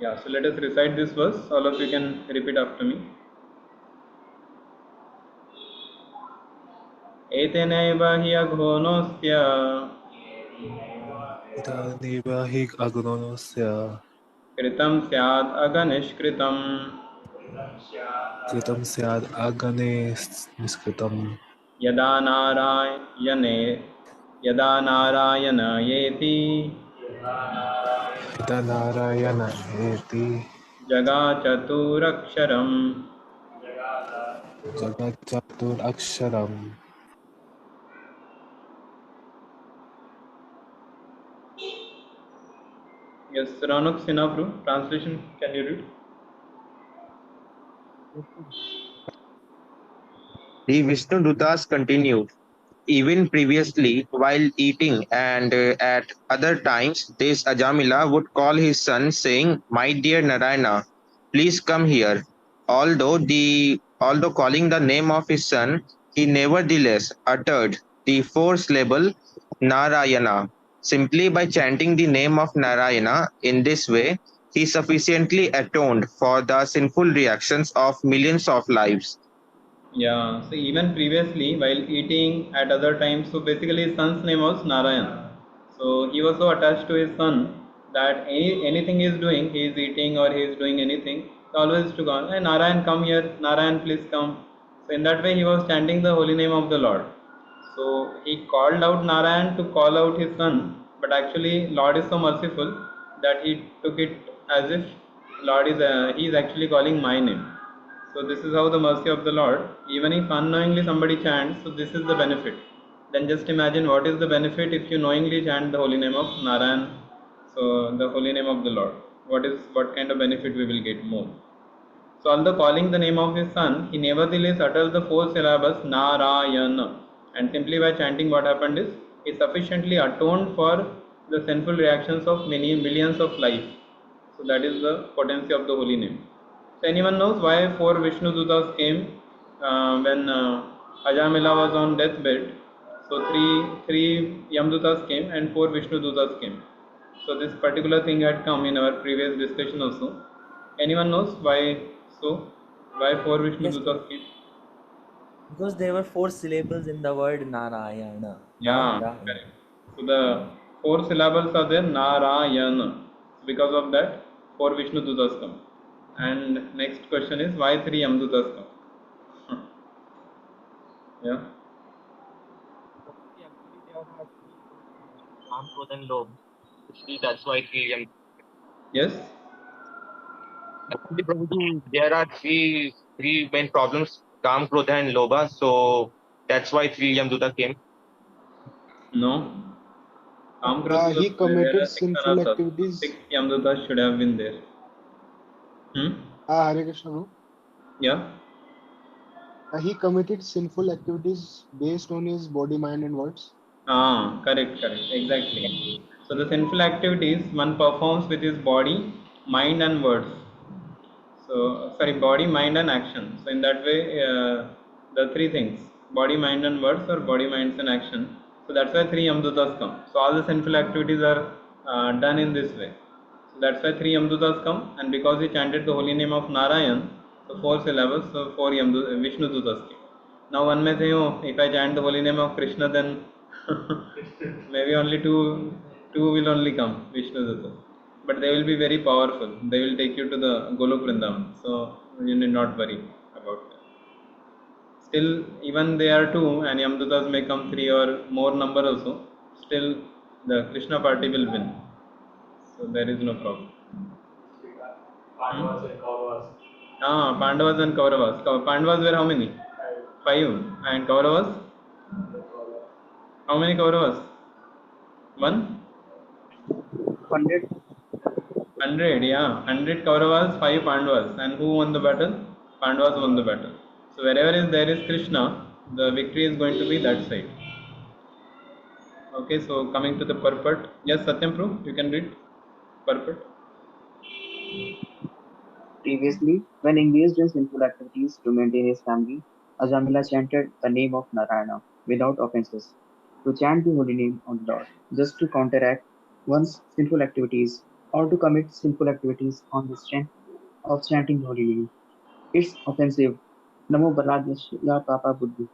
Yeah, so let us recite this verse. All of you can repeat after me. एतेनैव हि अघोनोऽस्य इदानीव हि अग्नोस्य कृतं स्यात् अगनिष्कृतम् कृतं स्याद् अग्ने निष्कृतं यदा नारायणे यदा नारायणयेति यदा नारायण एति जगाचतुरक्षरम् जगच्चतुरक्षरम्. Yes, Ranuk Sinapru, translation, can you read? The Vishnudutas continued. Even previously, while eating and at other times, this Ajamila would call his son, saying, "My dear Narayana, please come here." Although calling the name of his son, he nevertheless uttered the four syllable Narayana. Simply by chanting the name of Narayana in this way, he sufficiently atoned for the sinful reactions of millions of lives. Yeah, so even previously while eating at other times, so basically his son's name was Narayan. So he was so attached to his son that anything he is doing, he is eating or he is doing anything, he always to go, hey Narayan, come here, Narayan, please come. So in that way he was chanting the holy name of the Lord. So he called out Narayan to call out his son, but actually Lord is so merciful that he took it as if Lord is he is actually calling my name. So this is how the mercy of the Lord. Even if unknowingly somebody chants, so this is the benefit. Then just imagine what is the benefit if you knowingly chant the holy name of Narayan. So the holy name of the Lord. What kind of benefit we will get more? So although calling the name of his son, he nevertheless utters the four syllables Narayana. And simply by chanting, what happened is he sufficiently atoned for the sinful reactions of many millions of life. So that is the potency of the holy name. So anyone knows why four Vishnu Dutas came when Ajamila was on deathbed? So three Yamdutas came and four Vishnu Dutas came. So this particular thing had come in our previous discussion also. Anyone knows why so? Why four Vishnu Yes, Dutas came? because there were four syllables in the word Narayana. Yeah, Narayana. correct. So the four syllables are there, Narayana. So because of that, four Vishnu Dutas come. And next question is why three Yamdutas come? Yeah. Actually, there are three Ram, Krodh, and Lobh. Actually, that's why Yes. Actually, Prabhuji, there are three main problems: Kam, Krodha, and Lobha. So that's why three Yamduta came. No. Kamkrodha, He there committed are six sinful anasas. So six activities. Yamdutas should have been there. Hmm? Hare Krishna, bro. Yeah. He committed sinful activities based on his body, mind, and words. Correct, exactly. So the sinful activities one performs with his body, mind, and words. So sorry, body, mind, and action. So in that way, the three things: body, mind, and words, or body, minds, and action. So that's why three Yamdutas come. So all the sinful activities are done in this way. So that's why three Yamdutas come, and because he chanted the holy name of Narayan, so four syllables, so four Vishnu Dutas came. Now one may say, oh, if I chant the holy name of Krishna, then maybe only two will only come, Vishnu Dutas. But they will be very powerful. They will take you to the Golok Vrindavan. So you need not worry about that. Still, even they are two, and Yamdutas may come three or more number also. Still, the Krishna party will win. So there is no problem. Pandavas and Kauravas. Pandavas and Kauravas. Pandavas were how many? Five. And Kauravas? How many Kauravas? One? 100. 100, yeah. 100 Kauravas, 5 Pandavas. And who won the battle? Pandavas won the battle. So wherever there is Krishna, the victory is going to be that side. Okay, so coming to the purport. Yes, Satyam Prabhu, you can read purport. Previously, when engaged in sinful activities to maintain his family, Ajamila chanted the name of Narayana without offenses. To chant the holy name of the Lord, just to counteract one's sinful activities or to commit sinful activities on the strength of chanting the holy name. It's offensive. Namo Baladya Papa Buddhi.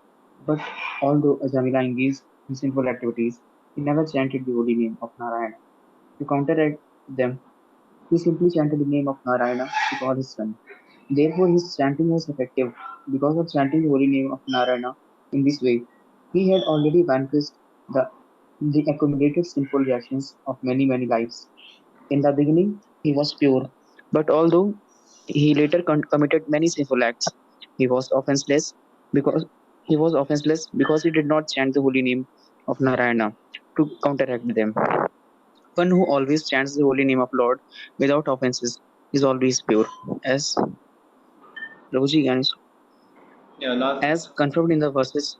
But although Ajamila engaged in sinful activities, he never chanted the holy name of Narayana. To counteract them, he simply chanted the name of Narayana to call his son. Therefore, his chanting was effective. Because of chanting the holy name of Narayana in this way, he had already vanquished the, the accumulated sinful reactions of many lives. In the beginning, he was pure, but although he later committed many sinful acts, he was offenseless because he did not chant the holy name of Narayana to counteract them. One who always chants the holy name of Lord without offenses is always pure, as Prabhuji Ganesh, Yeah, last. as confirmed in the verses.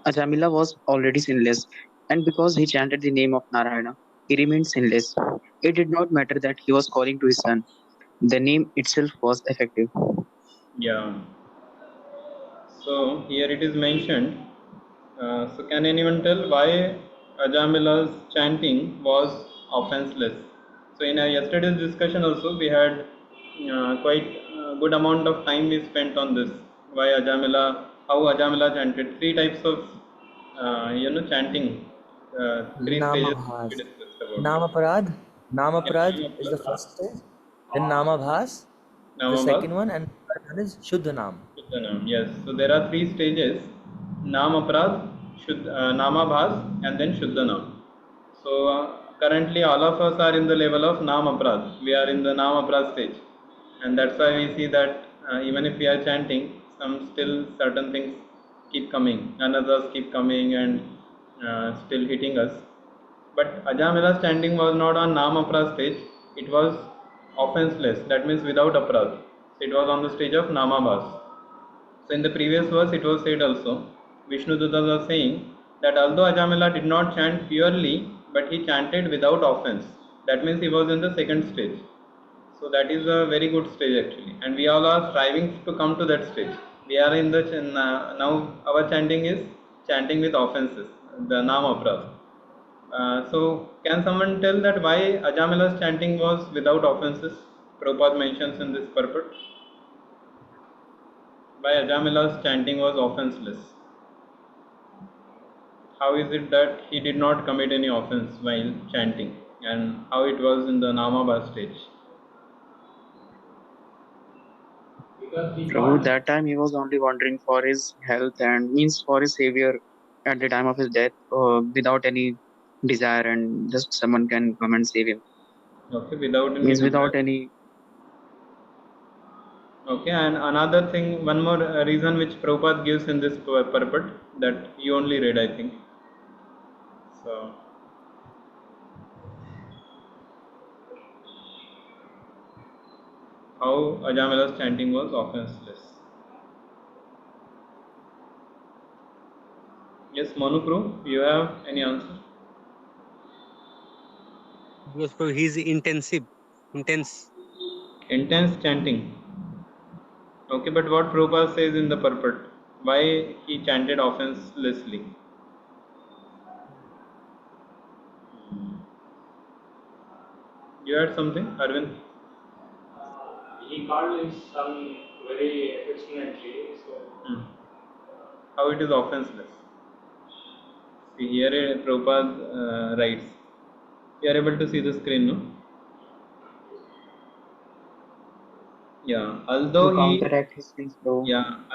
Ajamila was already sinless, and because he chanted the name of Narayana, he remained sinless. It did not matter that he was calling to his son. The name itself was effective. Yeah. So here it is mentioned. So can anyone tell why Ajamila's chanting was offenseless? So in our yesterday's discussion also we had quite good amount of time we spent on this. Why Ajamila? How Ajamila chanted? Three types of chanting. Three stages we Namabhas. discussed about it. Namaparad. Yeah, Namaparad is the Namaprad, first stage. Then Namabhas is the Namabhas, second one, and third one is Shuddhanam. Shuddhanam, yes. So there are three stages: Nam Aprad, Namabhas, and then Shuddhanam. So currently, all of us are in the level of Nam Aprad. We are in the Nam Aprad stage, and that's why we see that even if we are chanting, some still certain things keep coming, another's keep coming and still hitting us. But Ajamila's standing was not on Nam Aprad stage; it was offenseless. That means without Aprad. It was on the stage of Namabhas. So in the previous verse it was said also, Vishnu Dutas was saying that although Ajamila did not chant purely, but he chanted without offense. That means he was in the second stage. So that is a very good stage actually, and we all are striving to come to that stage. We are in the now our chanting is chanting with offenses, the Nam Apras. So can someone tell that why Ajamila's chanting was without offenses? Prabhupada mentions in this purport. Why Ajamila's chanting was offenseless? How is it that he did not commit any offense while chanting, and how it was in the Namabha stage? Prabhu, that time he was only wondering for his health and means for his savior at the time of his death, without any desire, and just someone can come and save him. Okay, without any Means desire. without any. Okay, and another thing, one more reason which Prabhupada gives in this purport that you only read, I think. So, how Ajamila's chanting was offenseless. Yes, Manupru, you have any answer? Because for he's intense. Intense chanting. Okay, but what Prabhupada says in the purport, why he chanted offenselessly? You had something, Arvind? He called his son very affectionately. So Hmm. How it is offenseless? See, here Prabhupada writes. You are able to see the screen, no? Yeah. To counteract his sins, Prabhu.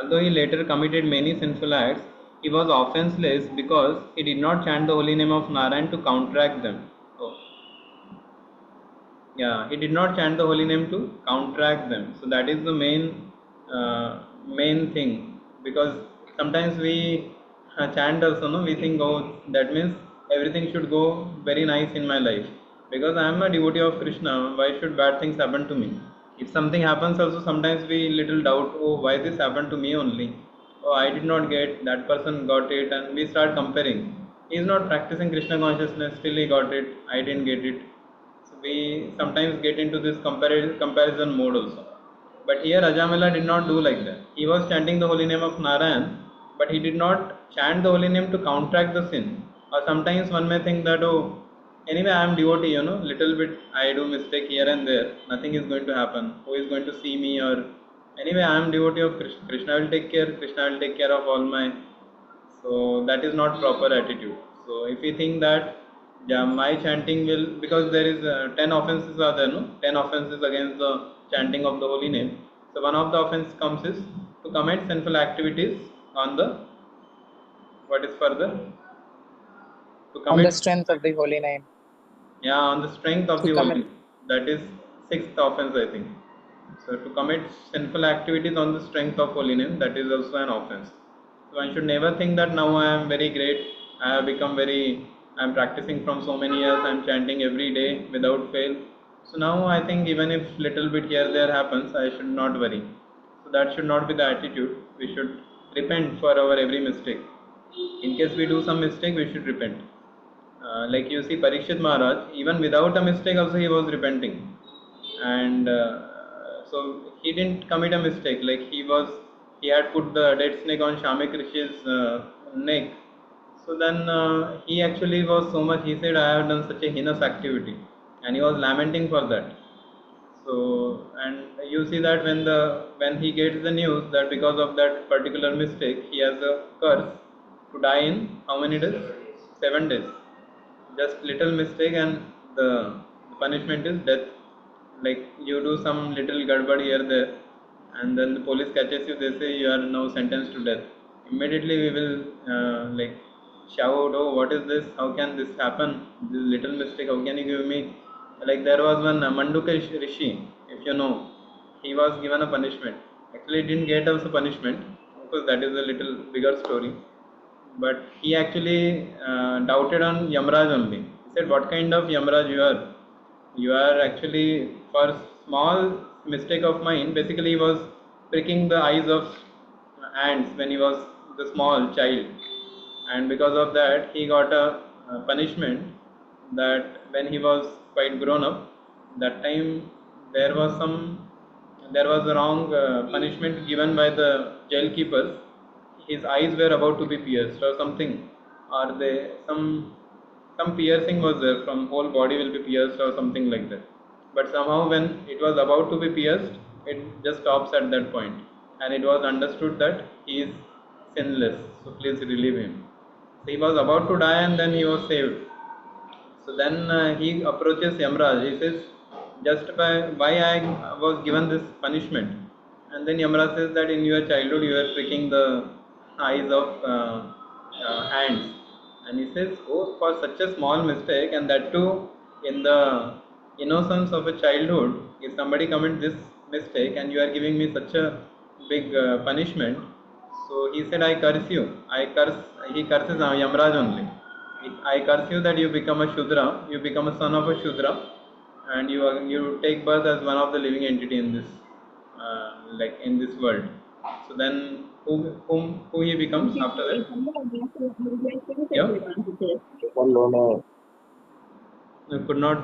Although he later committed many sinful acts, he was offenseless because he did not chant the holy name of Narayan to counteract them. Oh, yeah, he did not chant the holy name to counteract them. So that is the main thing, because sometimes we chant also, no, we think, oh, that means everything should go very nice in my life because I am a devotee of Krishna, why should bad things happen to me? If something happens also, sometimes we little doubt, oh, why this happened to me only, oh, I did not get, that person got it, and we start comparing. He is not practicing Krishna consciousness, still he got it, I didn't get it. So we sometimes get into this comparison mode also. But here Ajamila did not do like that. He was chanting the holy name of Narayan, but he did not chant the holy name to counteract the sin. Or sometimes one may think that, oh, Anyway, I am devotee, little bit I do mistake here and there, nothing is going to happen, who is going to see me? Or anyway, I am devotee of Krishna, Krishna will take care, Krishna will take care of all my. So that is not proper attitude. So if we think that, yeah, my chanting will, because there is 10 offenses are there, no, 10 offenses against the chanting of the holy name. So one of the offense comes is to commit sinful activities on the, what is further, to On the commit, strength of the holy name. yeah, on the strength of To the commit. holy, that is sixth offense, I think. So to commit sinful activities on the strength of holy name, that is also an offense. So one should never think that now I am very great, I have become very, I am practicing from so many years, I am chanting every day without fail. So now I think even if little bit here there happens, I should not worry. So that should not be the attitude. We should repent for our every mistake. In case we do some mistake, we should repent. Like you see, Parikshit Maharaj, even without a mistake, also he was repenting, and so he didn't commit a mistake. Like he had put the dead snake on Shamik Rishi's neck. So then he actually was so much. He said, "I have done such a heinous activity," and he was lamenting for that. So, and you see that when he gets the news that because of that particular mistake he has a curse to die in how many days? 7 days. Just little mistake and the punishment is death. Like you do some little gadbad here there, and then the police catches you. They say you are now sentenced to death. Immediately we will like shout, "Oh, what is this? How can this happen? This little mistake. How can you give me?" Like there was one Manduka Rishi, if you know, he was given a punishment. Actually, he didn't get also punishment. Of course, that is a little bigger story. But he actually doubted on Yamraj only. He said, "What kind of Yamraj you are? You are actually, for small mistake of mine." Basically, he was pricking the eyes of ants when he was the small child, and because of that, he got a punishment. That when he was quite grown up, that time there was some there was a wrong punishment given by the jail keepers. His eyes were about to be pierced or something, or they some piercing was there, from whole body will be pierced or something like that. But somehow when it was about to be pierced, it just stops at that point, and it was understood that he is sinless, so please relieve him. So he was about to die and then he was saved. So then he approaches Yamraj. He says, "Just by why I was given this punishment?" And then Yamraj says that in your childhood you were pricking the eyes of ants. And he says, "Oh, for such a small mistake, and that too in the innocence of a childhood, if somebody commits this mistake and you are giving me such a big punishment." So he said, "I curse you. I curse." He curses Yamraj only. "I curse you that you become a Shudra, you become a son of a Shudra, and you take birth as one of the living entity in this, like in this world." So then, who he becomes after that? Yeah, I could not.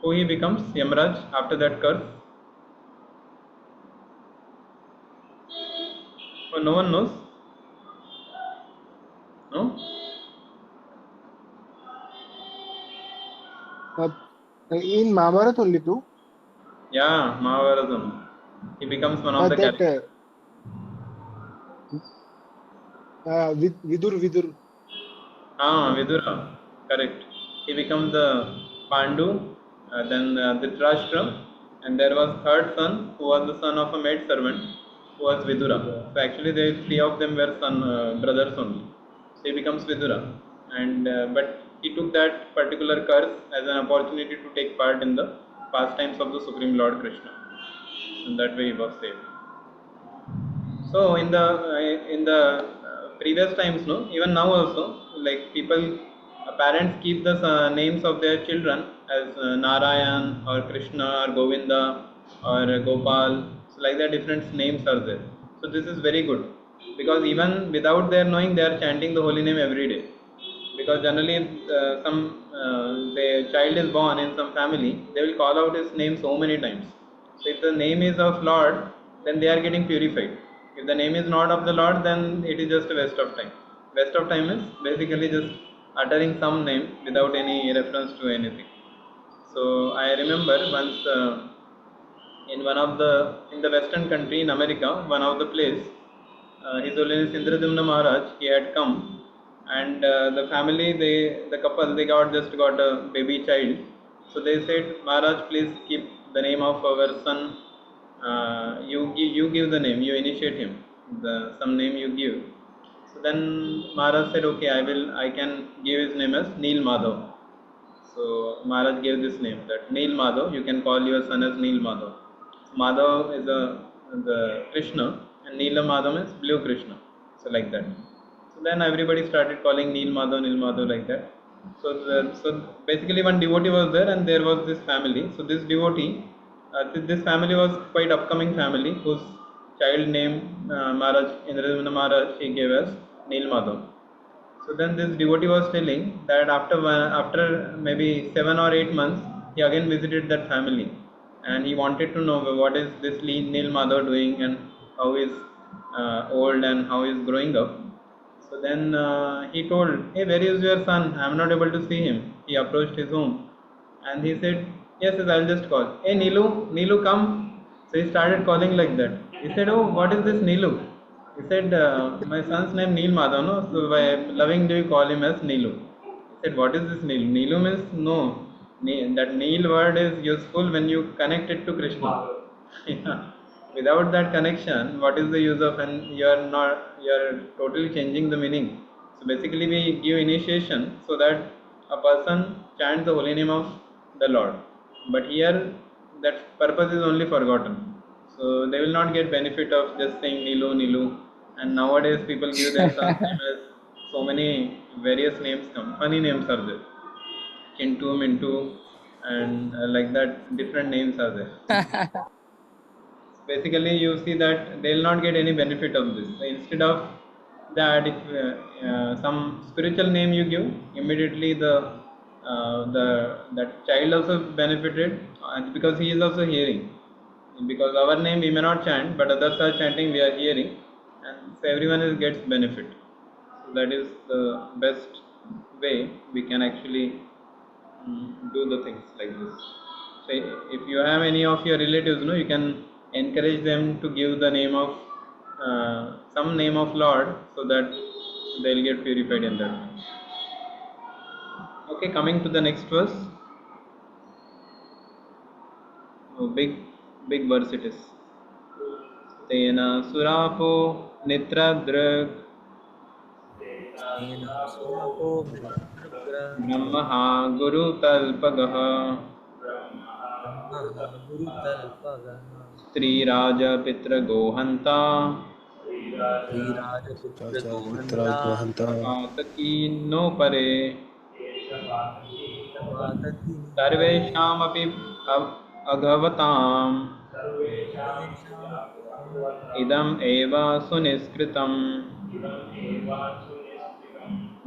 Who he becomes? Yamraj after that curse? Oh, no one knows. No. Uh, in Mahabharata only too. Yeah, Mahabharatam. He becomes one of the That characters. Vidur. Ah, Vidura, correct. He becomes the Pandu, then Dhritarashtra, and there was third son who was the son of a maid servant, who was Vidura. So actually, they three of them were brothers only. So he becomes Vidura, and but he took that particular curse as an opportunity to take part in the pastimes of the Supreme Lord Krishna. And that way he was saved. So in the previous times, no, even now also, like people, parents keep the names of their children as Narayan or Krishna or Govinda or Gopal. So like that, different names are there. So this is very good, because even without their knowing, they are chanting the holy name every day. Because generally, if some the child is born in some family, they will call out his name so many times. So if the name is of Lord, then they are getting purified. If the name is not of the Lord, then it is just a waste of time. Waste of time is basically just uttering some name without any reference to anything. So I remember once in one of the in the western country in America, one of the place, His Holiness Indradumna Maharaj, he had come, and the family, the couple, they got a baby child. So they said, Maharaj, please keep the name of our son. You give the name, you initiate him, some name you give. So then Maharaj said, okay, I can give his name as Neel Madhav. So Maharaj gave this name, that Neel Madhav, you can call your son as Neel Madhav. So Madhav is the Krishna, and Neela Madhav is blue Krishna. So like that. So then everybody started calling Neel Madhav like that. So basically one devotee was there, and there was this family. So this devotee, this family was quite upcoming family whose child name Maharaj Indradumna Maharaj he gave as Neel Madhav. So then this devotee was telling that after maybe 7 or 8 months, he again visited that family, and he wanted to know what is this Neil Madhav doing, and how is old, and how is growing up. So then he told, "Hey, where is your son? I am not able to see him." He approached his home, and he said, "Yes, yes, I'll just call. Hey, Nilu, Nilu, come." So he started calling like that. He said, "Oh, what is this Nilu?" He said, "My son's name Neil Madhav, no? So by lovingly we call him as Nilu." He said, "What is this Nilu?" Nilu means no. That Neel word is useful when you connect it to Krishna. Yeah. Without that connection, what is the use of, and you are totally changing the meaning. So basically, we give initiation so that a person chants the holy name of the Lord. But here, that purpose is only forgotten. So they will not get benefit of just saying Nilu, Nilu. And nowadays, people give their son's name as so many various names come. Funny names are there. Chintu, Mintu, and like that, different names are there. Basically, you see that they will not get any benefit of this. So instead of that, if some spiritual name you give, immediately the that child also benefited, because he is also hearing. Because our name we may not chant, but others are chanting, we are hearing, and so everyone gets benefit. So that is the best way we can actually do the things like this. So if you have any of your relatives, you can encourage them to give the name of some name of Lord, so that they'll get purified in that way. Okay, coming to the next verse. Oh, big verse it is. Tena surapo nitradrug तेन सुरापो brahmaha guru talpagah ब्रह्मः गुरुतल्पगः स्त्रीराज पितृगोहन्ता राजा पित्रा श्रीराजपुत्रगोहन्ता गृहन्ता पातकी no परे पातकी no परे सर्वेषामपि अघवताम् इदम् एव सुनिष्कृतम्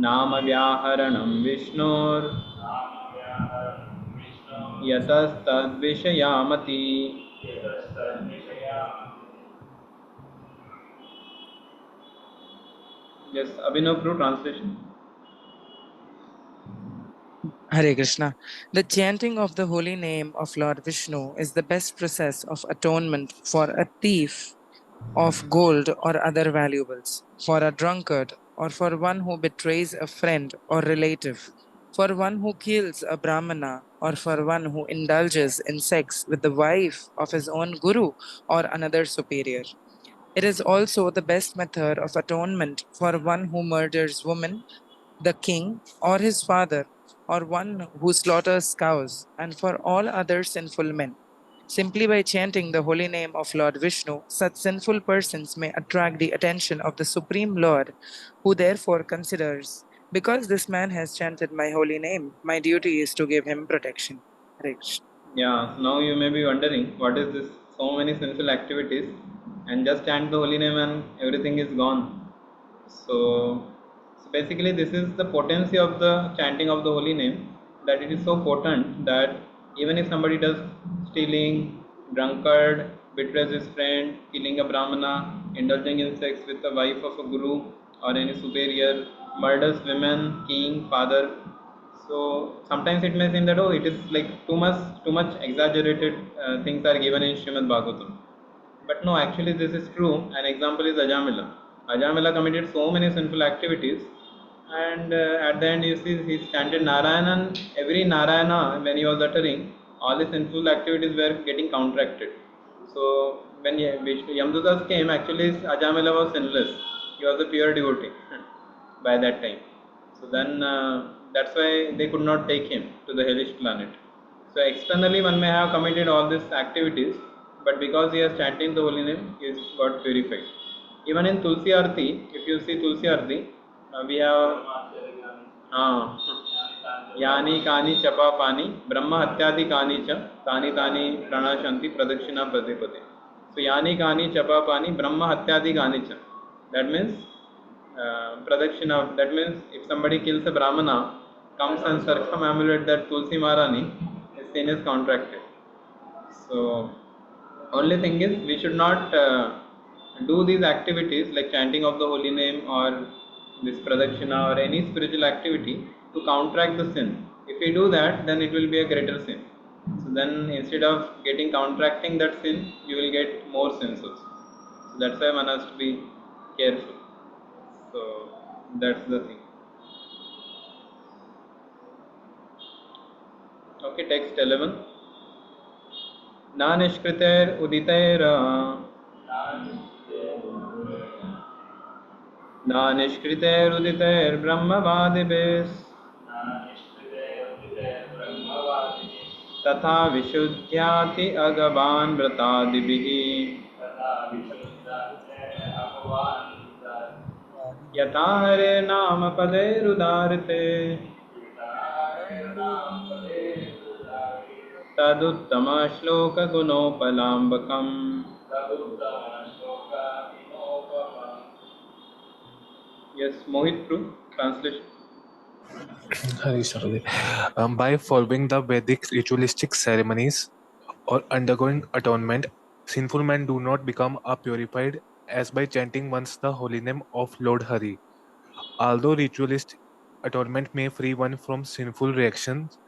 नाम व्याहरणं विष्णोर् यतस्तद्विषयामति. Yes, Abhinav Prue translation. Hare Krishna. The chanting of the holy name of Lord Vishnu is the best process of atonement for a thief of gold or other valuables, for a drunkard, or for one who betrays a friend or relative, for one who kills a brahmana, or for one who indulges in sex with the wife of his own guru or another superior. It is also the best method of atonement for one who murders women, the king, or his father, or one who slaughters cows, and for all other sinful men. Simply by chanting the holy name of Lord Vishnu, such sinful persons may attract the attention of the Supreme Lord, who therefore considers, because this man has chanted my holy name, my duty is to give him protection. Hare Krishna. Yeah, so now you may be wondering, what is this? So many sinful activities, and just chant the holy name and everything is gone. So basically, this is the potency of the chanting of the holy name, that it is so potent that even if somebody does stealing, drunkard, betrays his friend, killing a brahmana, indulging in sex with the wife of a guru or any superior, murders women, king, father. So sometimes it may seem that it is like too much exaggerated things are given in Srimad Bhagavatam. But no, actually this is true. An example is Ajamila. Ajamila committed so many sinful activities, and at the end you see he chanted Narayana, and every Narayana when he was uttering, all his sinful activities were getting counteracted. So when Yamdutas came, actually Ajamila was sinless. He was a pure devotee by that time. So then that's why they could not take him to the hellish planet. So externally one may have committed all these activities, but because he has chanted the holy name, he is got purified. Even in Tulsi Arti, if you see Tulsi Arti, we have यानी कानि चपा पानी ब्रह्म हत्यादि कानि च तानि तानि प्रणशन्ति प्रदक्षिणा पदे पदे. So yani kani chapa pani brahma hatyadi kani cha. That means pradakshina. That means if somebody kills a brahmana, comes and circumambulate that Tulsi Maharani, his sin is contracted. So only thing is we should not do these activities like chanting of the holy name or this pradakshina or any spiritual activity to counteract the sin. If we do that, then it will be a greater sin. So then instead of getting counteracting that sin, you will get more sins also. So that's why one has to be careful. So that's the thing. Okay, text 11. Na nishkriter uditair na nishkriter uditair brahmavadibes तथा विशुद्ध्याति अगवान् व्रतादिभिः यथा हरे नाम पदैरुदारते तदुत्तम श्लोक गुणोपलाम्बकम्. Yes, Mohit Prue, translation. By following the Vedic ritualistic ceremonies or undergoing atonement, sinful men do not become purified as by chanting once the holy name of Lord Hari. Although ritualist atonement may free one from sinful reactions,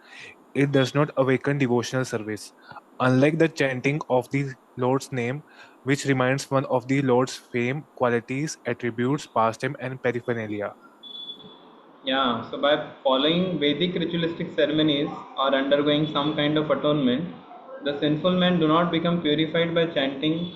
it does not awaken devotional service. Unlike the chanting of the Lord's name, which reminds one of the Lord's fame, qualities, attributes, pastime, and paraphernalia. Yeah, so by following Vedic ritualistic ceremonies or undergoing some kind of atonement, the sinful men do not become purified by chanting,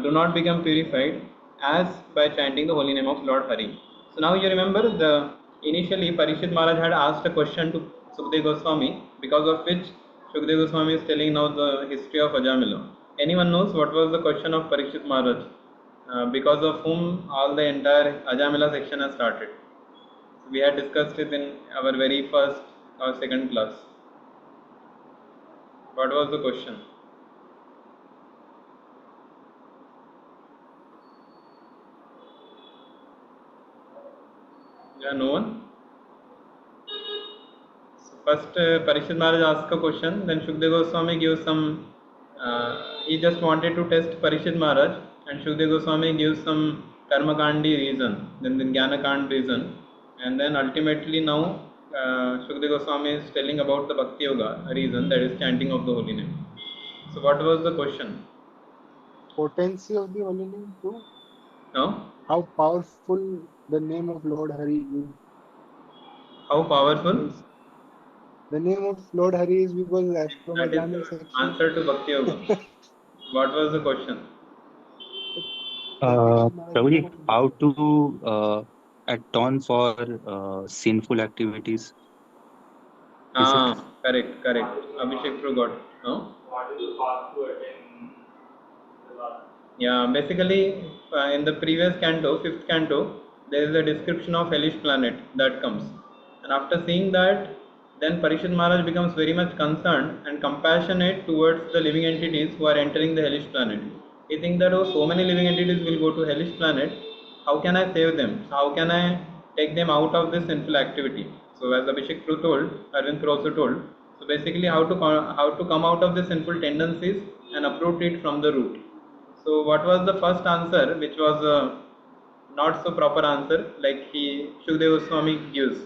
do not become purified as by chanting the holy name of Lord Hari. So now you remember the initially Parishit Maharaj had asked a question to Sukdev Goswami, because of which Sukdev Goswami is telling now the history of Ajamila. Anyone knows what was the question of Parishit Maharaj, because of whom all the entire Ajamila section has started? We had discussed it in our very first or second class. What was the question? Yeah, no one? So first Parishit Maharaj asked a question, then Shukdev Goswami gives some, he just wanted to test Parishit Maharaj, and Shukdev Goswami gives some Karmakandi reason, then the Jnanakand reason, and then ultimately now Shukdev Goswami is telling about the Bhakti Yoga reason, that is chanting of the holy name. So what was the question? Potency of the holy name too. No? How powerful the name of Lord Hari is. How powerful? The name of Lord Hari is because as per my That is Tamil the section. answer to Bhakti Yoga. What was the question? Parikshit Maharaj Prabhuji, spoke about how to atone for sinful activities? Is it? Correct, correct. Abhishek Prue got it. No? What is the path to attain the Lord? Yeah, basically in the previous canto, fifth canto, there is a description of hellish planet that comes. And after seeing that, then Parishit Maharaj becomes very much concerned and compassionate towards the living entities who are entering the hellish planet. He thinks that so many living entities will go to hellish planet. How can I save them? How can I take them out of this sinful activity? So as Abhishek Prue told, Arvind Prue also told. So basically, how to come out of the sinful tendencies and uproot it from the root. So what was the first answer, which was not so proper answer like Shukdev Goswami gives.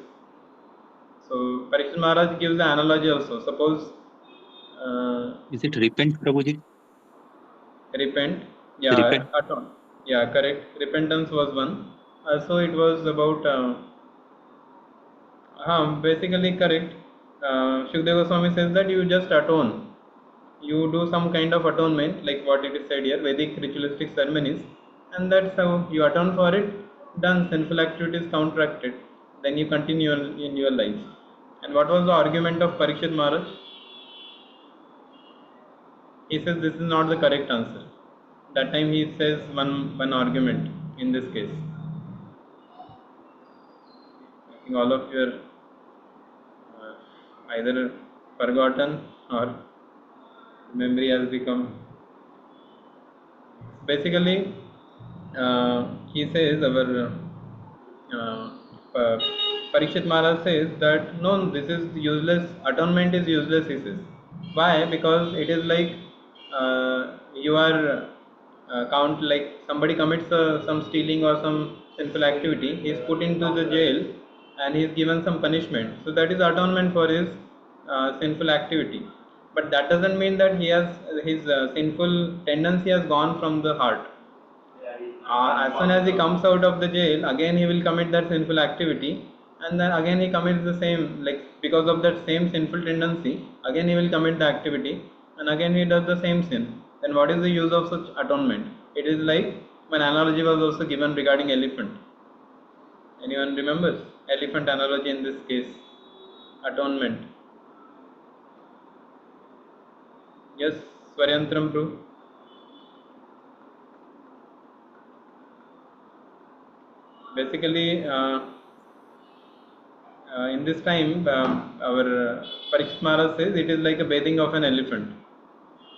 So Parikshit Maharaj gives the analogy also. Suppose Is it repent, Prabhuji? repent, yeah, Repent. atone, yeah, correct. Repentance was one. Also, it was about basically correct. Shukdev Goswami says that you just atone. You do some kind of atonement, like what it is said here, Vedic ritualistic ceremonies, and that's how you atone for it. Done, sinful activities counteracted. Then you continue in your life. And what was the argument of Parikshit Maharaj? He says this is not the correct answer. That time he says one argument in this case. I think all of you are either forgotten or memory has become. Basically, he says our Parikshit Maharaj says that no, this is useless. Atonement is useless. He says, why? Because it is like you are count like somebody commits some stealing or some sinful activity. He is put into the jail and he is given some punishment. So that is atonement for his sinful activity. But that doesn't mean that he has his sinful tendency has gone from the heart. As soon as he comes out of the jail, again he will commit that sinful activity, and then again he commits the same, like because of that same sinful tendency, again he will commit the activity, and again he does the same sin. Then what is the use of such atonement? It is like one analogy was also given regarding elephant. Anyone remembers elephant analogy in this case? Atonement. Yes, Swaryantram Prabhu. Basically, in this time, our Parikshit Maharaj says it is like a bathing of an elephant.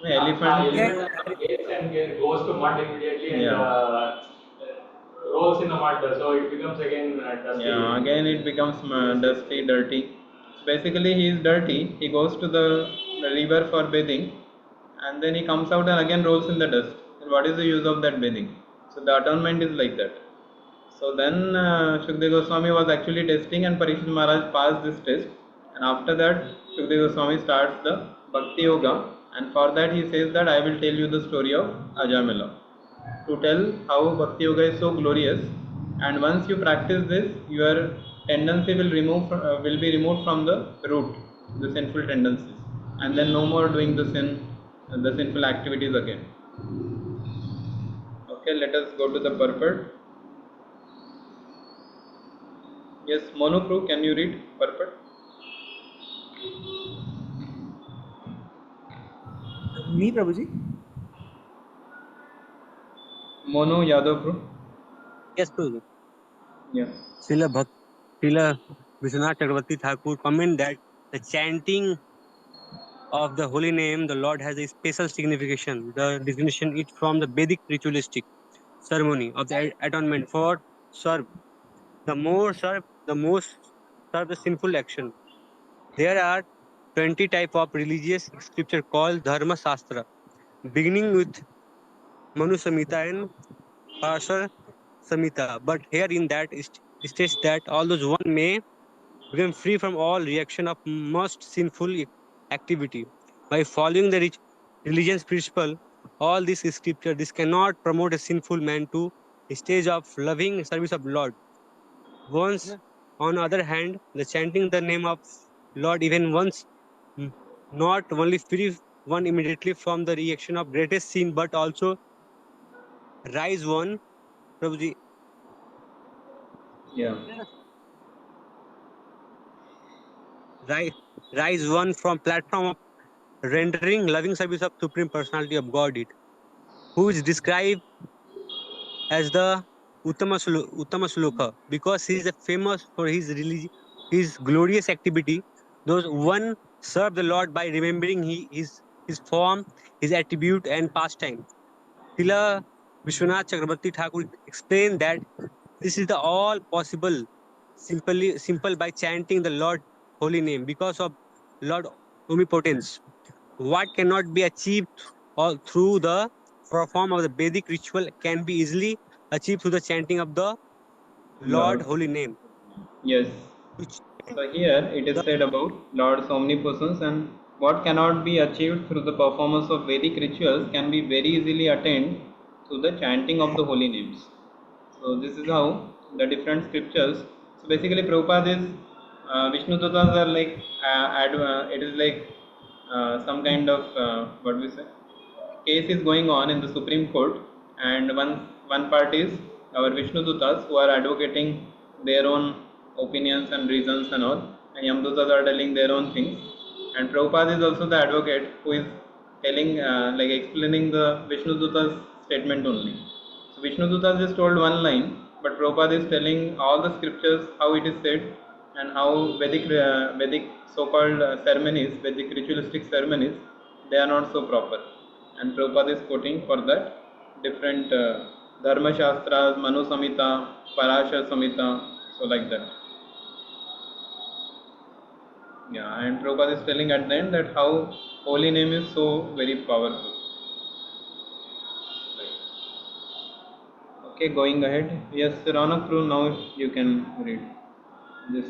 Elephant. Elephant gets and goes to mud immediately and Yeah. rolls in the mud, so it becomes again dusty. Yeah, again it becomes dusty, dirty. So basically, he is dirty. He goes to the river for bathing, and then he comes out and again rolls in the dust. Then what is the use of that bathing? So the atonement is like that. So then Shukdev Goswami was actually testing, and Parikshit Maharaj passed this test. And after that, Shukdev Goswami starts the Bhakti Yoga, and for that he says that I will tell you the story of Ajamila to tell how Bhakti Yoga is so glorious. And once you practice this, your tendency will be removed from the root, the sinful tendencies, and then no more doing the sinful activities again. Okay, let us go to the purport. Yes, Monopro, can you read purport? Me, Prabhuji? Mono Yadav, bro. Yes, Prabhuji. Yeah. Srila Vishwanath Chakravarti Thakur comment that the chanting of the holy name, the Lord, has a special signification. The definition is from the Vedic ritualistic ceremony of the atonement for serve. The more serve, the most serve the sinful action. There are 20 type of religious scripture called Dharma Shastra, beginning with Manu Samhita and Parshar Samhita. But here in that it states that all those one may become free from all reaction of most sinful activity. By following the religion's principle, all this scripture, this cannot promote a sinful man to a stage of loving service of Lord. Once, on other hand, the chanting the name of Lord even once not only free one immediately from the reaction of greatest sin, but also rise one, Prabhuji, Yeah. rise, rise one from platform of rendering loving service of Supreme Personality of Godhead, who is described as the Uttama Sloka because he is famous for his his glorious activity. Those one serve the Lord by remembering his form, his attribute, and pastime. Tila Vishwanath Chakrabarti Thakur explained that this is the all possible simple by chanting the Lord holy name because of Lord omnipotence. What cannot be achieved through the form of the Vedic ritual can be easily achieved through the chanting of the Lord holy name. Yes. To So here it is the said about Lord's omnipotence, and what cannot be achieved through the performance of Vedic rituals can be very easily attained through the chanting of the holy names. So this is how the different scriptures. So basically, Prabhupada is Vishnu Duttas are like it is like some kind of what we say case is going on in the Supreme Court, and one part is our Vishnu Dutas who are advocating their own opinions and reasons and all, and Yamdutas are telling their own things, and Prabhupada is also the advocate who is telling like explaining the Vishnu Dutas statement only. So Vishnu Dutas just told one line, but Prabhupada is telling all the scriptures how it is said and how Vedic so-called ceremonies, Vedic ritualistic ceremonies, they are not so proper. And Prabhupada is quoting for that different Dharma Shastras, Manu Samhita, Parashar Samhita, so like that. Yeah, and Prabhupada is telling at the end that how holy name is so very powerful. Okay, going ahead. Yes, Ronak, through now you can read this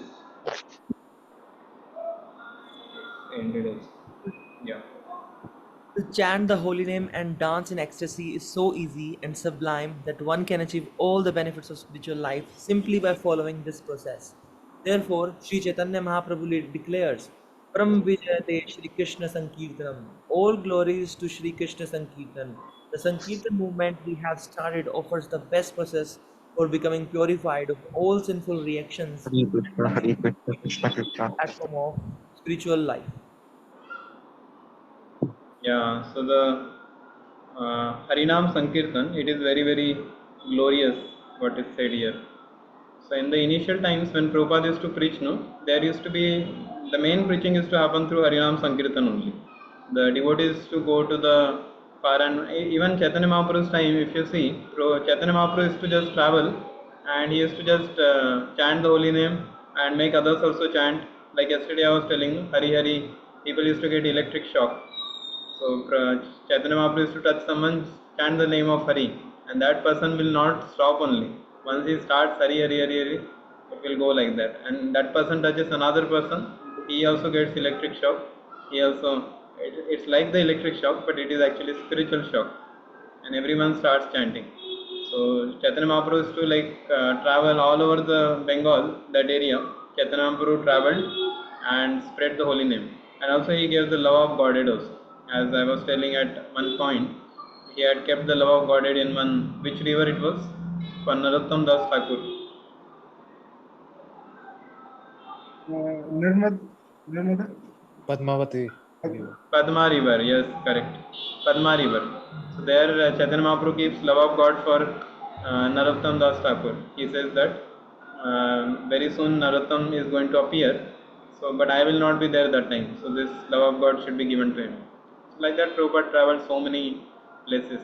ended also. Yeah. To chant the holy name and dance in ecstasy is so easy and sublime that one can achieve all the benefits of spiritual life simply by following this process. Therefore, Sri Chaitanya Mahaprabhu declares, Param Vijayate Shri Krishna Sankirtanam. All glories to Shri Krishna Sankirtan. The Sankirtan movement we have started offers the best process for becoming purified of all sinful reactions Hare Krishna, and Hare Krishna, Krishna Krishna. platform of spiritual life. Yeah, so the Harinam Sankirtan, it is very, very glorious what is said here. So in the initial times when Prabhupada used to preach, no, there used to be the main preaching used to happen through Harinam Sankirtan only. The devotees to go to the far, and even Chaitanya Mahaprabhu's time, if you see, Chaitanya Mahaprabhu used to just travel and he used to just chant the holy name and make others also chant. Like yesterday I was telling, Hari Hari, people used to get electric shock. So Chaitanya Mahaprabhu used to touch someone, chant the name of Hari, and that person will not stop only. Once he starts Hari Hari Hari Hari, it will go like that. And that person touches another person, he also gets electric shock. He also, it's like the electric shock, but it is actually spiritual shock, and everyone starts chanting. So Chaitanya Mahaprabhu used to like travel all over the Bengal, that area. Chaitanya Mahaprabhu traveled and spread the holy name, and also he gave the love of Godhead also. As I was telling at one point, he had kept the love of Godhead in one, which river it was? For Narottam Das Thakur. Nirmad, Nirmada. Padmavati river. Padma river, yes, correct. Padma river. So there Chaitanya Mahaprabhu keeps love of God for Narottam Das Thakur. He says that very soon Narottam is going to appear, so but I will not be there that time. So this love of God should be given to him. So like that, Prabhupada traveled so many places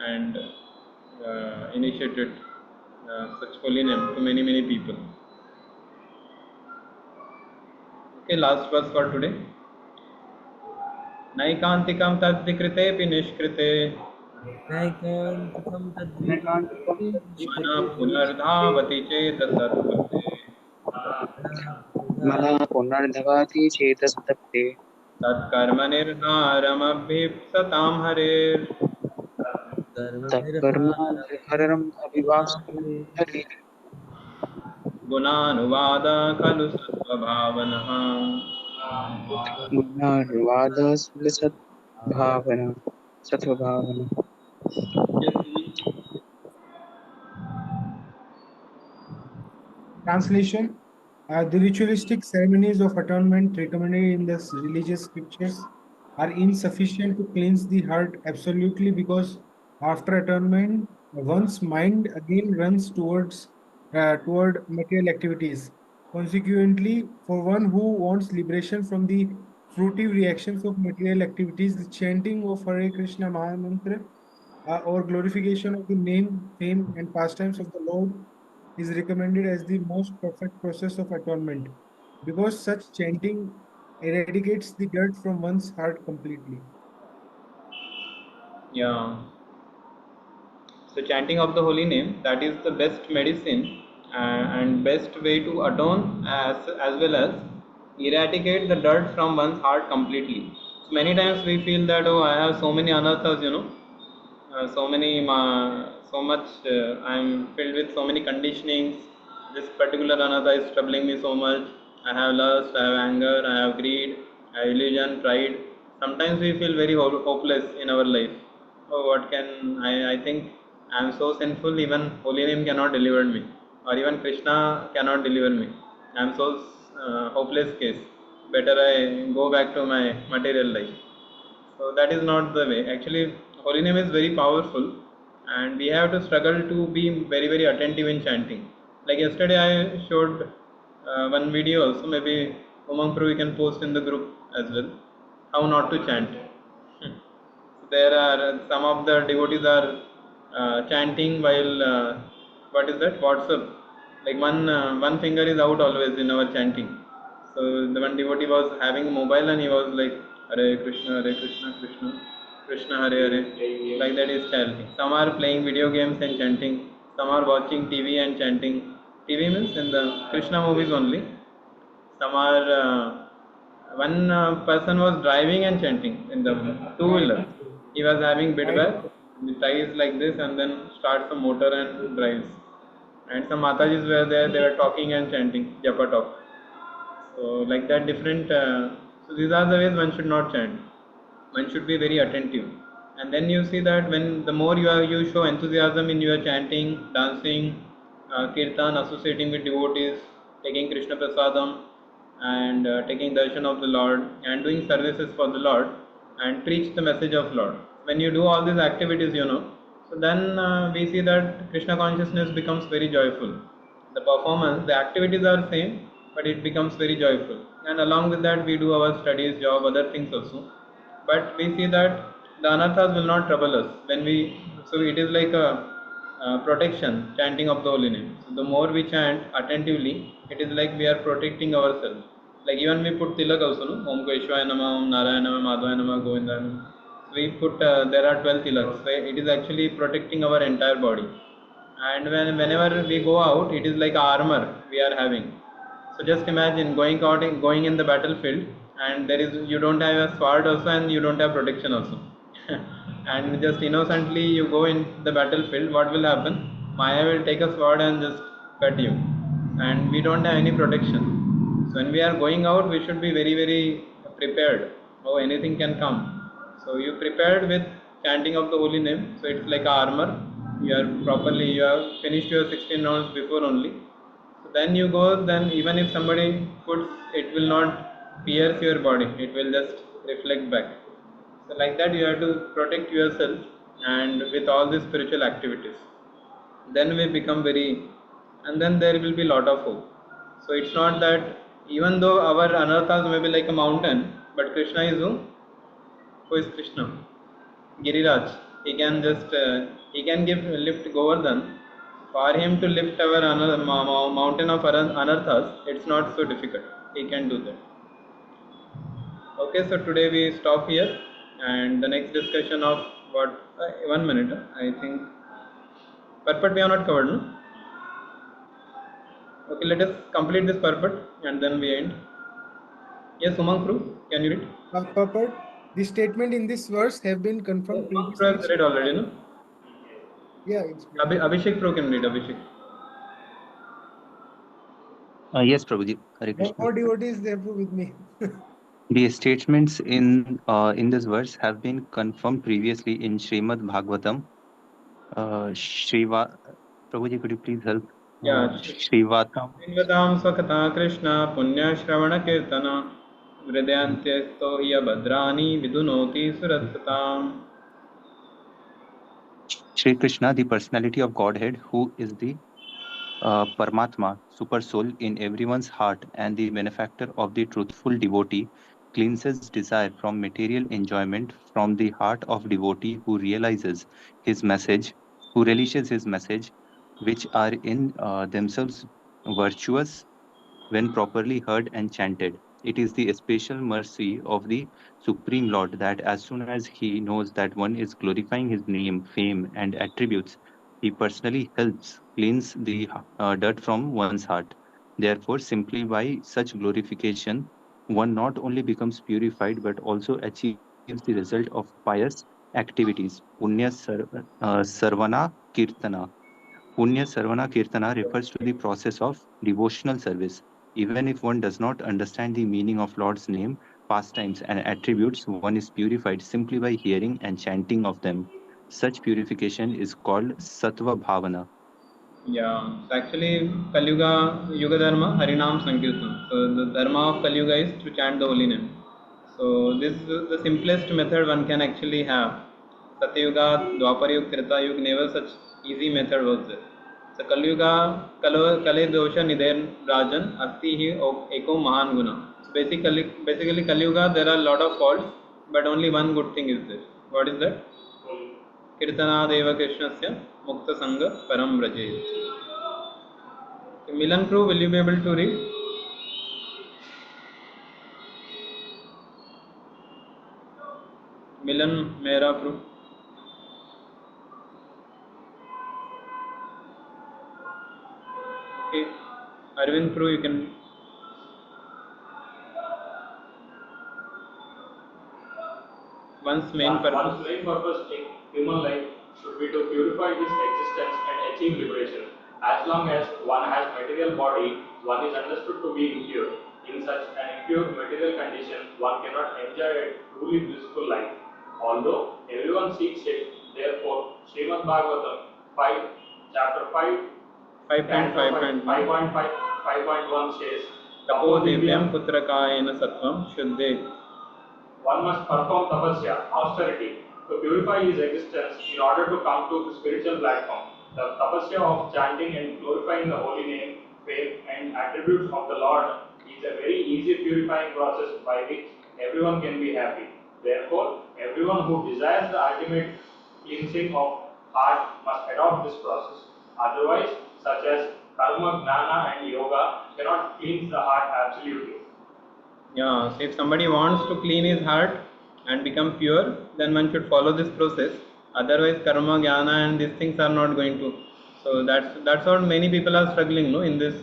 and initiated such holy name to many many people. Okay, last verse for today. नैकान्तिकं तद्विकृतेऽपि निष्कृते नैकान्तिकं नैकान्तिकं तद्विकृते मनः निष्कृते पुनर्धावति चेतसस्तप्ते मनः पुनर्दवाति चेतस्तप्ते तत्कर्मनिर्धारमभीप्सतां हरेर् तत्कर्माहरम् अभिवासनं कर्मनिर्हारमभीप्सतां हरे गुणानुवाद खलु सत्त्वभावनः गुणानुवादः सद्भावना सत्वभावना Translation. The ritualistic ceremonies of atonement recommended in the religious scriptures are insufficient to cleanse the heart absolutely because after atonement, one's mind again runs toward material activities. Consequently, for one who wants liberation from the fruitive reactions of material activities, the chanting of Hare Krishna Mahamantra or glorification of the name, fame, and pastimes of the Lord is recommended as the most perfect process of atonement because such chanting eradicates the dirt from one's heart completely. Yeah. So chanting of the holy name, that is the best medicine and best way to atone as well as eradicate the dirt from one's heart completely. So many times we feel that, oh, I have so many anarthas, so much. I'm filled with so many conditionings. This particular anartha is troubling me so much. I have lust, I have anger, I have greed, I have illusion, pride. Sometimes we feel very hopeless in our life. Oh, what can I think I am so sinful. Even holy name cannot deliver me, or even Krishna cannot deliver me. I am so hopeless case. Better I go back to my material life. So that is not the way. Actually, holy name is very powerful, and we have to struggle to be very very attentive in chanting. Like yesterday, I showed one video also. Maybe Umang Pro you can post in the group as well. How not to chant. Hmm. There are some of the devotees are chanting while what is that WhatsApp. Like one finger is out always in our chanting. So the one devotee was having a mobile and he was like Hare Krishna, Krishna Krishna, Hare Hare. Like that is chanting. Some are playing video games and chanting. Some are watching TV and chanting. TV means in the Krishna movies only. Some are one person was driving and chanting in the two wheeler. He was having bid I bag, the ties like this, and then starts the motor and drives. And some Matajis were there, they were talking and chanting, Japa talk. So like that different. So these are the ways one should not chant. One should be very attentive, and then you see that when the more you show enthusiasm in your chanting, dancing, kirtan, associating with devotees, taking Krishna prasadam, and taking darshan of the Lord, and doing services for the Lord, and preach the message of Lord. When you do all these activities, so then we see that Krishna consciousness becomes very joyful. The performance, the activities are same, but it becomes very joyful, and along with that we do our studies, job, other things also. But we see that the anarthas will not trouble us when we. So it is like a protection, chanting of the holy name. So the more we chant attentively, it is like we are protecting ourselves. Like even we put tilak also, no? Om Keshwaya Nama, Om Narayana Nama, Madhvaya Nama, Govinda Nama. We put there are 12 tilaks. So it is actually protecting our entire body. And whenever we go out, it is like armor we are having. So just imagine going in the battlefield, and there is you don't have a sword also, and you don't have protection also. And just innocently you go in the battlefield, what will happen? Maya will take a sword and just cut you, and we don't have any protection. So when we are going out, we should be very very prepared. Oh, anything can come. So you prepared with chanting of the holy name, so it's like armor. You have finished your 16 rounds before only. So then you go, then even if somebody puts, it will not pierce your body, it will just reflect back. So like that you have to protect yourself, and with all these spiritual activities, then we become very, and then there will be lot of hope. So it's not that even though our anarthas may be like a mountain, but Krishna is who is Krishna? Giriraj. He can just he can give lift Govardhan. For him to lift our mountain of anarthas, it's not so difficult. He can do that. Okay, so today we stop here, and the next discussion of what? 1 minute. I think purport we have not covered, no? Okay, let us complete this purport and then we end. Yes, Umang Prue, can you read? purport. The statement in this verse have been confirmed Umang Prue previously. has read already, no? Yeah, it's been. Abhishek Prue can read. Abhishek. Yes, Prabhuji. Hare One Krishna. more devotee is there with me. The statements in this verse have been confirmed previously in Srimad Bhagavatam. Shriva, Prabhuji, could you please help? Yeah. Shrivatam. Srinvadaam Swakata Krishna Punya Shravana Kirtana Hridayantyasto Hiya Bhadrani Vidunoti Suratsatam. Shri Krishna, the personality of Godhead, who is the Paramatma, super soul in everyone's heart and the benefactor of the truthful devotee, cleanses desire from material enjoyment from the heart of devotee who realizes his message, who relishes his message, which are in themselves virtuous when properly heard and chanted. It is the special mercy of the Supreme Lord that as soon as he knows that one is glorifying his name, fame, and attributes, He personally helps cleanse the dirt from one's heart. Therefore, simply by such glorification, one not only becomes purified but also achieves the result of pious activities. Sarvana Kirtana. Punya Sarvana Kirtana refers to the process of devotional service. Even if one does not understand the meaning of Lord's name, pastimes, and attributes, one is purified simply by hearing and chanting of them. Such purification is called Sattva Bhavana. Yeah, so actually Kali Yuga Dharma, Harinam Sankirtan. So the Dharma of Kali Yuga is to chant the holy name. So this is the simplest method one can actually have. Satyuga, Dwapar Yuga, Treta Yuga, never such easy method was there. So Kali Yuga, Kale Dosha Nidhen Rajan, Asti hi Eko Mahan Guna. So basically Kali Yuga there are a lot of faults, but only one good thing is there. What is that? Kirtanadev Krishnasya Mukta Sangha Param Vrajet. Milan Crew, will you be able to read? Milan Mera Crew. Okay. Arvind Crew, you can. One's main Yeah, purpose. one's main purpose in human life should be to purify his existence and achieve liberation. As long as one has material body, one is understood to be impure. In such an impure material condition, one cannot enjoy a truly blissful life. Although everyone seeks it, therefore, Srimad Bhagavatam 5, chapter 5, canto 5, 5.5.1 5.1 says, Tapo Divyam Putrakayena Sattvam Shuddhe. One must perform tapasya, austerity, to purify his existence in order to come to the spiritual platform. The tapasya of chanting and glorifying the holy name, fame, and attributes of the Lord is a very easy purifying process by which everyone can be happy. Therefore, everyone who desires the ultimate cleansing of heart must adopt this process. Otherwise, such as karma, gnana, and yoga cannot cleanse the heart absolutely. Yeah, so if somebody wants to clean his heart and become pure, then one should follow this process. Otherwise, karma, jnana, and these things are not going to. So that's what many people are struggling. No, in this,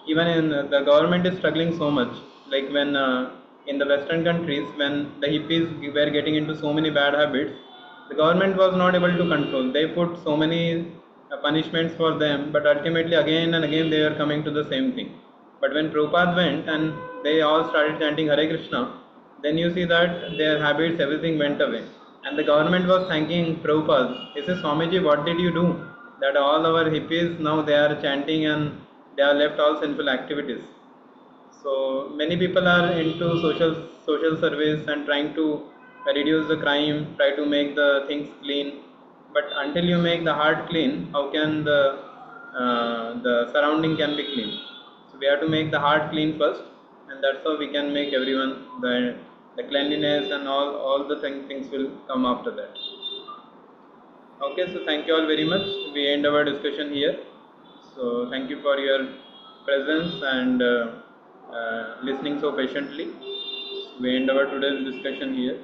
even in the government is struggling so much. Like when in the Western countries, when the hippies were getting into so many bad habits, the government was not able to control. They put so many punishments for them, but ultimately again and again they are coming to the same thing. But when Prabhupada went and they all started chanting Hare Krishna, then you see that their habits, everything went away. And the government was thanking Prabhupada. He says, Swamiji, what did you do? That all our hippies now they are chanting and they are left all sinful activities. So many people are into social service and trying to reduce the crime, try to make the things clean. But until you make the heart clean, how can the surrounding can be clean? So we have to make the heart clean first, and that's how we can make everyone the cleanliness and all the things will come after that. Okay, so thank you all very much. We end our discussion here. So thank you for your presence and listening so patiently. We end our today's discussion here.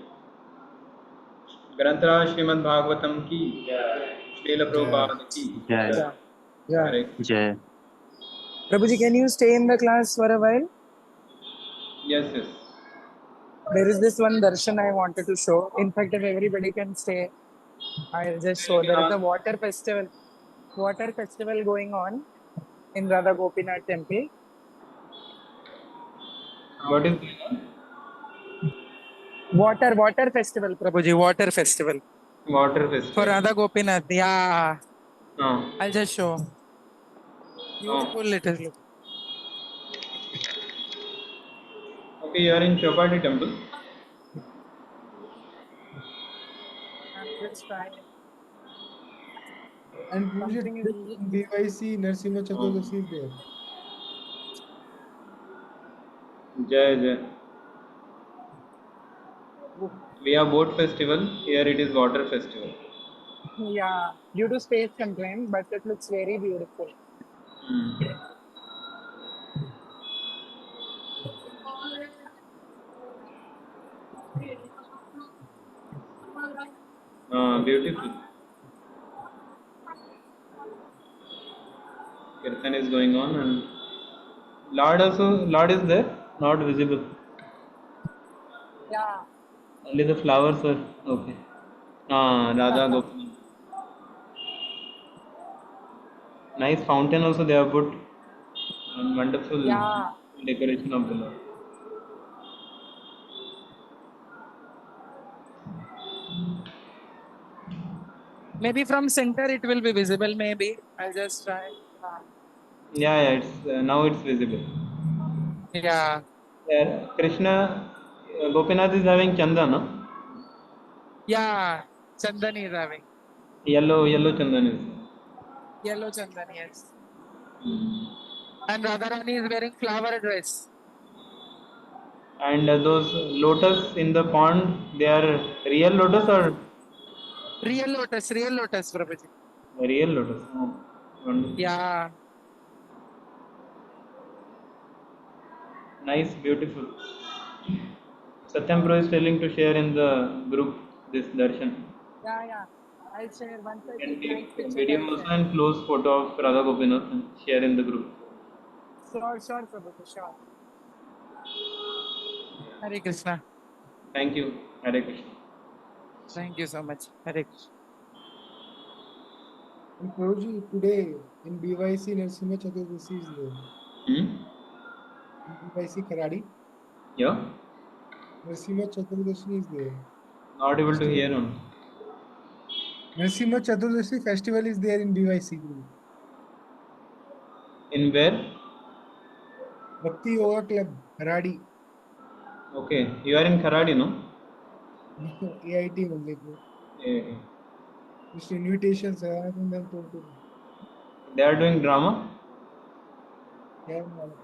ग्रंथराज Shrimad Bhagavatam की Yeah. Srila Yeah. Prabhupada की Jai, Yeah. Yeah. Hare Jai. Prabhuji, can you stay in the class for a while? yes. There is this one darshan I wanted to show. In fact, if everybody can stay, I'll just You show. can There is a ask water festival going on in Radha Gopinath temple. what is going on? Water festival, Prabhuji, water festival. Water For festival. Radha Gopinath, yeah. Oh, I'll just show. oh. Beautiful it is. Okay, you are in Chopati temple. I'm just trying. And Pujit, Something is BYC Narsimha Oh. Chaturdashi is there. Jai Jai. We have boat festival. Here it is water festival. yeah, due to space constraint, but it looks very beautiful. Hmm. Beautiful. Kirtan is going on, and Lord is there, not visible. Yeah. Only the flowers are okay. Radha Gopinath. Nice fountain also they have put, and wonderful Yeah. decoration of the Lord. Maybe from center it will be visible. Maybe I'll just try. Yeah, it's now it's visible. Yeah. Yeah, Krishna, Gopinath is having chanda, no? Yeah. Chandani is having Yellow chandan is. yellow Chandani, yes. Mm. And Radharani is wearing flower dress. And those lotus in the pond, they are real lotus or Real lotus, Prabhuji. real lotus? Oh, wonderful. Yeah. Nice, beautiful. Satyam Bro is telling to share in the group this darshan. Yeah. I'll share once I You can take nice take a pictures. video I'll also share. and close photo of Radha Gopinath and share in the group. Sure, Prabhuji, sure. Hare Krishna. Thank you. Hare Krishna. Thank you so much. Hare Krishna. And Prabhuji, today in BYC Narasimha Chaturdashi is there. Hmm? In BYC Karadi, Yeah? Narasimha Chaturdashi is there. Not able to Festival. hear on. Narasimha Chaturdashi festival is there in BYC. In where? Bhakti Yoga Club, Karadi. Okay. You are in Kharadi, no? No, AIT only. Bro. Eh, Just invitations. I haven't done total. they are doing drama? Yeah,